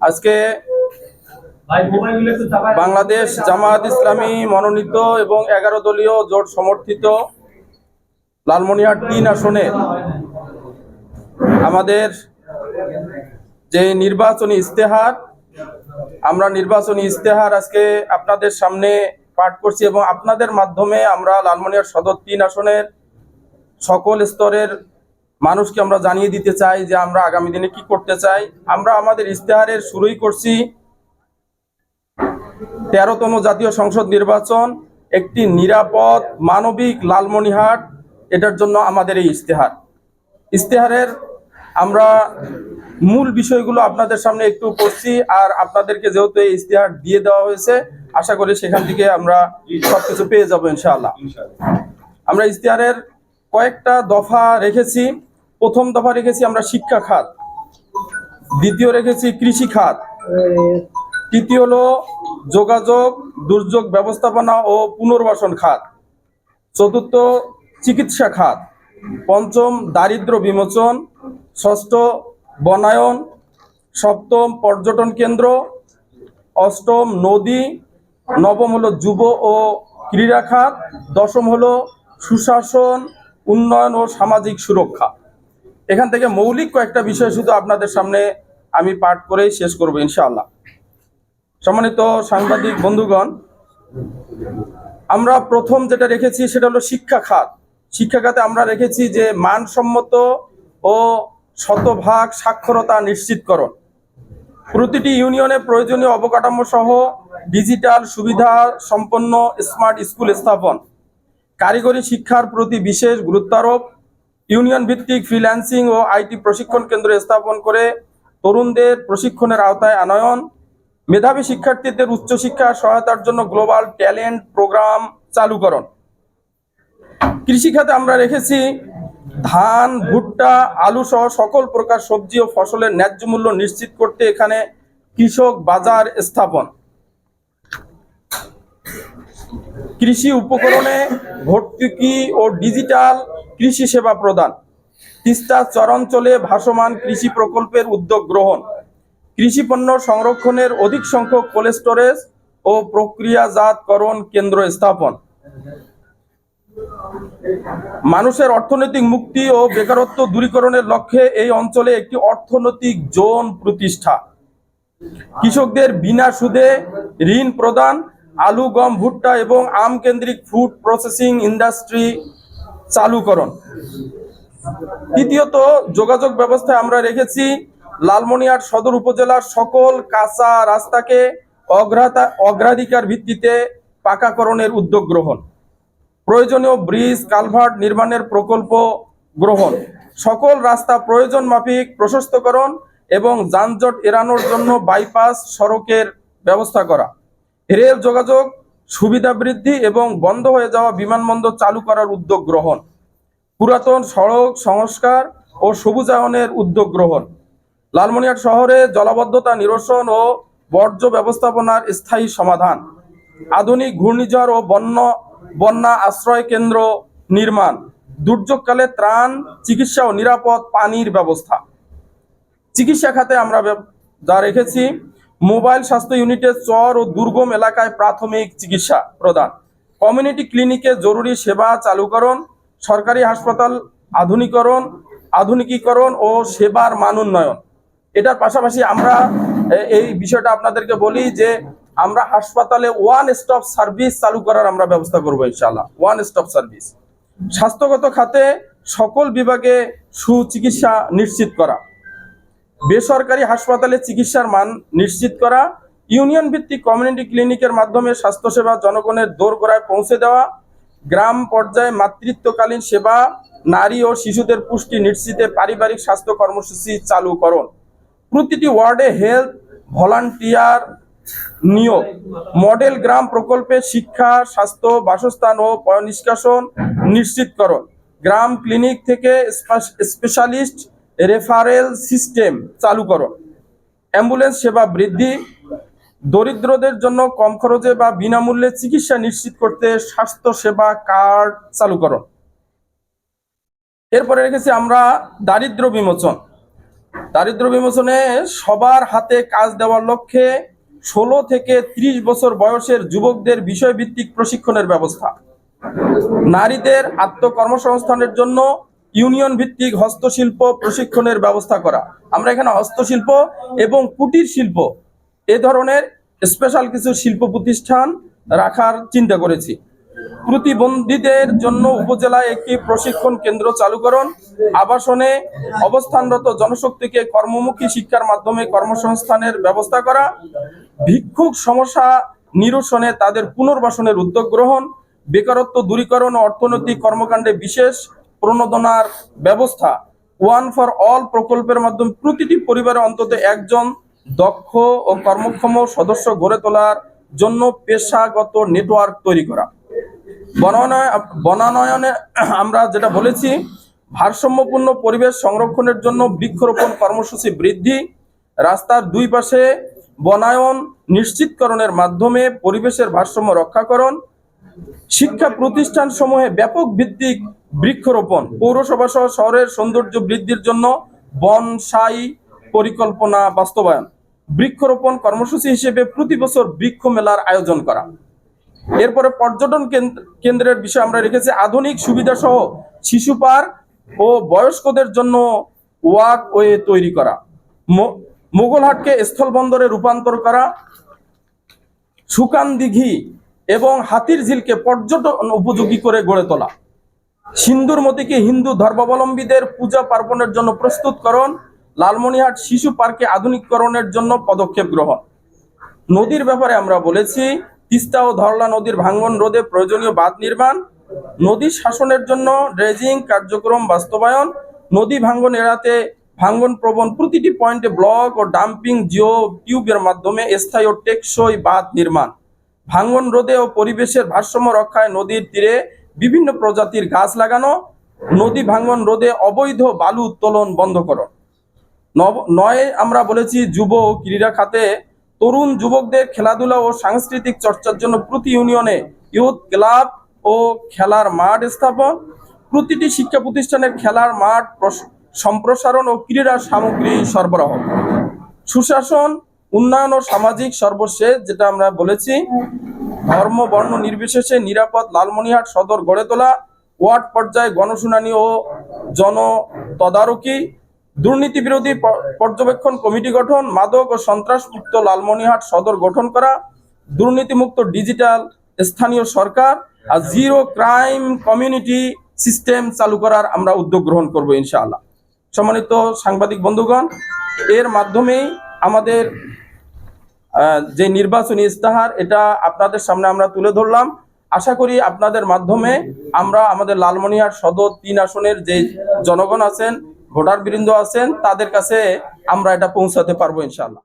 আজকে বাংলাদেশ জামায়াত ইসলামী মনোনীত এবং 11 দলীয় জোট সমর্থিত লালমনিরহাট 3 আসনে আমাদের যে নির্বাচনী ইস্তেহার, আমরা নির্বাচনী ইস্তেহার আজকে আপনাদের সামনে পাঠ করছি এবং আপনাদের মাধ্যমে আমরা লালমনিরহাট সদর 3 আসনের সকল স্তরের মানুষকে আমরা জানিয়ে দিতে চাই যে আমরা আগামী দিনে কি করতে চাই। আমরা আমাদের ইস্তেহারের শুরুই করছি 13তম জাতীয় সংসদ নির্বাচন, একটি নিরাপদ মানবিক লালমনিরহাট, এটার জন্য আমাদের এই ইস্তেহারের আমরা মূল বিষয়গুলো আপনাদের সামনে একটু পড়ছি। আর আপনাদেরকে যেহেতু এই ইস্তেহার দিয়ে দেওয়া হয়েছে, আশা করি সেখান থেকে আমরা সবকিছু পেয়ে যাবো ইনশাআল্লাহ। আমরা ইস্তেহারের কয়েকটা দফা রেখেছি। প্রথম দফা রেখেছি আমরা শিক্ষা খাত, দ্বিতীয় রেখেছি কৃষি খাত, তৃতীয় হলো যোগাযোগ দুর্যোগ ব্যবস্থাপনা ও পুনর্বাসন খাত, চতুর্থ চিকিৎসা খাত, পঞ্চম দারিদ্র বিমোচন, ষষ্ঠ বনায়ন, সপ্তম পর্যটন কেন্দ্র, অষ্টম নদী, নবম হলো যুব ও ক্রীড়া খাত, দশম হলো সুশাসন উন্নয়ন ও সামাজিক সুরক্ষা। এখান থেকে মৌলিক কয়েকটা বিষয় শুধু আপনাদের সামনে আমি পাঠ করেই শেষ করব ইনশাআল্লাহ। সম্মানিত সাংবাদিক বন্ধুগণ, আমরা প্রথম যেটা রেখেছি সেটা হলো শিক্ষা খাত। শিক্ষা খাতে আমরা রেখেছি যে মানসম্মত ও শতভাগ সাক্ষরতা নিশ্চিতকরণ, প্রতিটি ইউনিয়নে প্রয়োজনীয় অবকাঠামো সহ ডিজিটাল সুবিধা সম্পন্ন স্মার্ট স্কুল স্থাপন, কারিগরি শিক্ষার প্রতি বিশেষ গুরুত্ব আরোপ, ইউনিয়ন ভিত্তিক ফ্রিল্যান্সিং ও আইটি প্রশিক্ষণ কেন্দ্র স্থাপন করে তরুণদের প্রশিক্ষণের আওতায় আনয়ন, মেধাবী শিক্ষার্থীদের উচ্চশিক্ষা সহায়তার জন্য গ্লোবাল ট্যালেন্ট প্রোগ্রাম চালুকরণ। কৃষি খাতে আমরা রেখেছি ধান, ভুট্টা, আলু সহ সকল প্রকার সবজি ও ফসলের ন্যায্য মূল্য নিশ্চিত করতে এখানে কৃষক বাজার স্থাপন, কৃষি উপকরণে ভর্তুকি ও ডিজিটাল কৃষি সেবা প্রদান, তিস্তা চরাঞ্চলে ভাসমান কৃষি প্রকল্পের উদ্যোগ গ্রহণ, কৃষি পণ্য সংরক্ষণের অধিক সংখ্যক কোল্ড স্টোরেজ ও প্রক্রিয়াজাতকরণ কেন্দ্র স্থাপন, মানুষের অর্থনৈতিক মুক্তি ও বেকারত্ব দূরীকরণের লক্ষ্যে এই অঞ্চলে একটি অর্থনৈতিক জোন প্রতিষ্ঠা, কৃষকদের বিনা সুদে ঋণ প্রদান, আলু, গম, ভুট্টা এবং আম কেন্দ্রিক ফুড প্রসেসিং ইন্ডাস্ট্রি চালুকরণ। তৃতীয়ত যোগাযোগ ব্যবস্থায় আমরা রেখেছি লালমনিরহাট সদর উপজেলার সকল কাঁচা রাস্তাকে অগ্রাধিকার ভিত্তিতে পাকাকরণের উদ্যোগ গ্রহণ, প্রয়োজনীয় ব্রিজ কালভার্ট নির্মাণের প্রকল্প গ্রহণ, সকল রাস্তা প্রয়োজন মাফিক প্রশস্তকরণ এবং যানজট এড়ানোর জন্য বাইপাস সড়কের ব্যবস্থা করা, রেল যোগাযোগ সুবিধা বৃদ্ধি এবং বন্ধ হয়ে যাওয়া বিমানবন্দর চালু করার উদ্যোগ গ্রহণ, পুরাতন সড়ক সংস্কার ও সবুজায়নের উদ্যোগ গ্রহণ, লালমনিরহাট শহরে জলাবদ্ধতা নিরসন ও বর্জ্য ব্যবস্থাপনার স্থায়ী সমাধান, আধুনিক ঘূর্ণিঝড় ও বন্যা আশ্রয় কেন্দ্র নির্মাণ, দুর্যোগকালে ত্রাণ, চিকিৎসা ও নিরাপদ পানির ব্যবস্থা। চিকিৎসা খাতে আমরা যা রেখেছি মোবাইল স্বাস্থ্য ইউনিটে চর ও দুর্গম এলাকায় প্রাথমিক চিকিৎসা প্রদান, কমিউনিটি ক্লিনিকে জরুরি সেবা চালুকরণ, সরকারি হাসপাতাল আধুনিকীকরণ ও সেবার মান উন্নয়ন। এটার পাশাপাশি আমরা এই বিষয়টা আপনাদেরকে বলি যে আমরা হাসপাতালে ওয়ান স্টপ সার্ভিস চালু করার আমরা ব্যবস্থা করবো ইনশাআল্লাহ। ওয়ান স্টপ সার্ভিস, স্বাস্থ্যগত খাতে সকল বিভাগে সুচিকিৎসা নিশ্চিত করা, বেসরকারি হাসপাতালে চিকিৎসার মান নিশ্চিত করা, ইউনিয়ন ভিত্তিক কমিউনিটি ক্লিনিকের মাধ্যমে স্বাস্থ্যসেবা জনগণের দোরগোড়ায় পৌঁছে দেওয়া, গ্রাম পর্যায়ে মাতৃত্বকালীন সেবা, নারী ও শিশুদের পুষ্টি নিশ্চিতে পারিবারিক স্বাস্থ্য কর্মসূচি চালুকরণ, প্রতিটি ওয়ার্ডে হেলথ ভলান্টিয়ার নিয়োগ, মডেল গ্রাম প্রকল্পে শিক্ষা, স্বাস্থ্য, বাসস্থান ও পয়ঃনিষ্কাশন নিশ্চিতকরণ, গ্রাম ক্লিনিক থেকে স্পেশালিস্ট রেফারেল সিস্টেম চালুকরণ, অ্যাম্বুলেন্স সেবা বৃদ্ধি, দরিদ্রদের জন্য কম খরচে বা বিনামূল্যে চিকিৎসা নিশ্চিত করতে স্বাস্থ্য সেবা কার্ড চালুকরণ। এরপরে রেখেছি আমরা দারিদ্র বিমোচন, দারিদ্র্য বিমোচনে সবার হাতে কাজ দেওয়ার লক্ষ্যে 16 থেকে 30 বছর বয়সের যুবকদের বিষয়ভিত্তিক প্রশিক্ষণের ব্যবস্থা, নারীদের আত্মকর্মসংস্থানের জন্য ইউনিয়ন ভিত্তিক হস্তশিল্প প্রশিক্ষণের ব্যবস্থা করা। আমরা এখানে হস্তশিল্প এবং কুটির শিল্প এ ধরনের স্পেশাল কিছু শিল্প প্রতিষ্ঠান রাখার চিন্তা করেছি। প্রতিবন্ধীদের জন্য উপজেলায় একটি প্রশিক্ষণ কেন্দ্র চালুকরণ, আবাসনে অবস্থানরত জনশক্তিকে কর্মমুখী শিক্ষার মাধ্যমে কর্মসংস্থানের ব্যবস্থা করা, ভিক্ষুক সমস্যা নিরসনে তাদের পুনর্বাসনের উদ্যোগ গ্রহণ, বেকারত্ব দূরীকরণ ও অর্থনৈতিক কর্মকাণ্ডে বিশেষ প্রণোদনার ব্যবস্থা, ওয়ান ফর অল প্রকল্পের মাধ্যমে প্রতিটি পরিবারে অন্তত একজন দক্ষ ও কর্মক্ষম সদস্য গড়ে তোলার জন্য পেশাগত নেটওয়ার্ক তৈরি করা। বনায়নে আমরা যেটা বলেছি, ভারসাম্যপূর্ণ পরিবেশ সংরক্ষণের জন্য বৃক্ষরোপণ কর্মসূচি বৃদ্ধি, রাস্তার দুই পাশে বনায়ন নিশ্চিতকরণের মাধ্যমে পরিবেশের ভারসাম্য রক্ষাকরণ, শিক্ষা প্রতিষ্ঠান সমূহে ব্যাপক ভিত্তিক বৃক্ষরোপণ, পৌরসভা সহ শহরের সৌন্দর্য বৃদ্ধির জন্য বনসাই পরিকল্পনা বাস্তবায়ন, বৃক্ষরোপণ কর্মসূচি হিসেবে প্রতি বছর বৃক্ষ মেলার আয়োজন করা। এরপরে পর্যটন কেন্দ্রের বিষয় আমরা রেখেছি আধুনিক সুবিধা সহ শিশু পার্ক ও বয়স্কদের জন্য ওয়াকওয়ে তৈরি করা, মোগলহাটকে স্থলবন্দরে রূপান্তর করা, সুকান দিঘি এবং হাতির ঝিলকে পর্যটন উপযোগী করে গড়ে তোলা, সিন্দুরমতিকে হিন্দু ধর্মাবলম্বীদের পূজা পার্বণের জন্য প্রস্তুতকরণ, লালমনিরহাট শিশু পার্কে আধুনিকীকরণের জন্য পদক্ষেপ গ্রহণ। নদীর ব্যাপারে আমরা বলেছি তিস্তা ও ধরলা নদীর ভাঙ্গন রোধে প্রয়োজনীয় বাঁধ নির্মাণ, নদী শাসনের জন্য ড্রেজিং কার্যক্রম বাস্তবায়ন, নদী ভাঙ্গন এড়াতে ভাঙ্গন প্রবণ প্রতিটি পয়েন্টে ব্লক ও ডাম্পিং জিও টিউবের মাধ্যমে স্থায়ী ও টেকসই বাঁধ নির্মাণ, ভাঙ্গন রোধে ও পরিবেশের ভারসাম্য রক্ষায় নদীর তীরে বিভিন্ন প্রজাতির গাছ লাগানো, নদী ভাঙ্গন রোধে অবৈধ বালু উত্তোলন বন্ধকরণ। 9 আমরা বলেছি যুব ও ক্রীড়া খাতে তরুণ যুবকদের খেলাধুলা ও সাংস্কৃতিক চর্চার জন্য প্রতি ইউনিয়নে ইউথ ক্লাব ও খেলার মাঠ স্থাপন, প্রতিটি শিক্ষা প্রতিষ্ঠানের খেলার মাঠ সম্প্রসারণ ও ক্রীড়া সামগ্রী সরবরাহ, সুশাসন উন্নয়ন ও সামাজিক সর্বশেষ যেটা আমরা বলেছি ধর্ম বর্ণ নির্বিশেষে নিরাপদ লালমনিরহাট সদর গড়ে তোলা, ওয়ার্ড পর্যায়ে গণশুনানি ও জন তদারকি, দুর্নীতি বিরোধী পর্যবেক্ষণ কমিটি গঠন, মাদক ও সন্ত্রাস মুক্ত লালমনিরহাট সদর গঠন করা, দুর্নীতিমুক্ত ডিজিটাল স্থানীয় সরকার আর জিরো ক্রাইম কমিউনিটি সিস্টেম চালু করার আমরা উদ্যোগ গ্রহণ করব ইনশাআল্লাহ। সম্মানিত সাংবাদিক বন্ধুগণ, এর মাধ্যমেই আমাদের যে নির্বাচনী ইস্তাহার এটা আপনাদের সামনে আমরা তুলে ধরলাম। আশা করি আপনাদের মাধ্যমে আমরা আমাদের লালমনিরহাট সদর 3 আসনের যে জনগণ আছেন, ভোটার বৃন্দ আছেন, তাদের কাছে আমরা এটা পৌঁছাতে পারবো ইনশাআল্লাহ।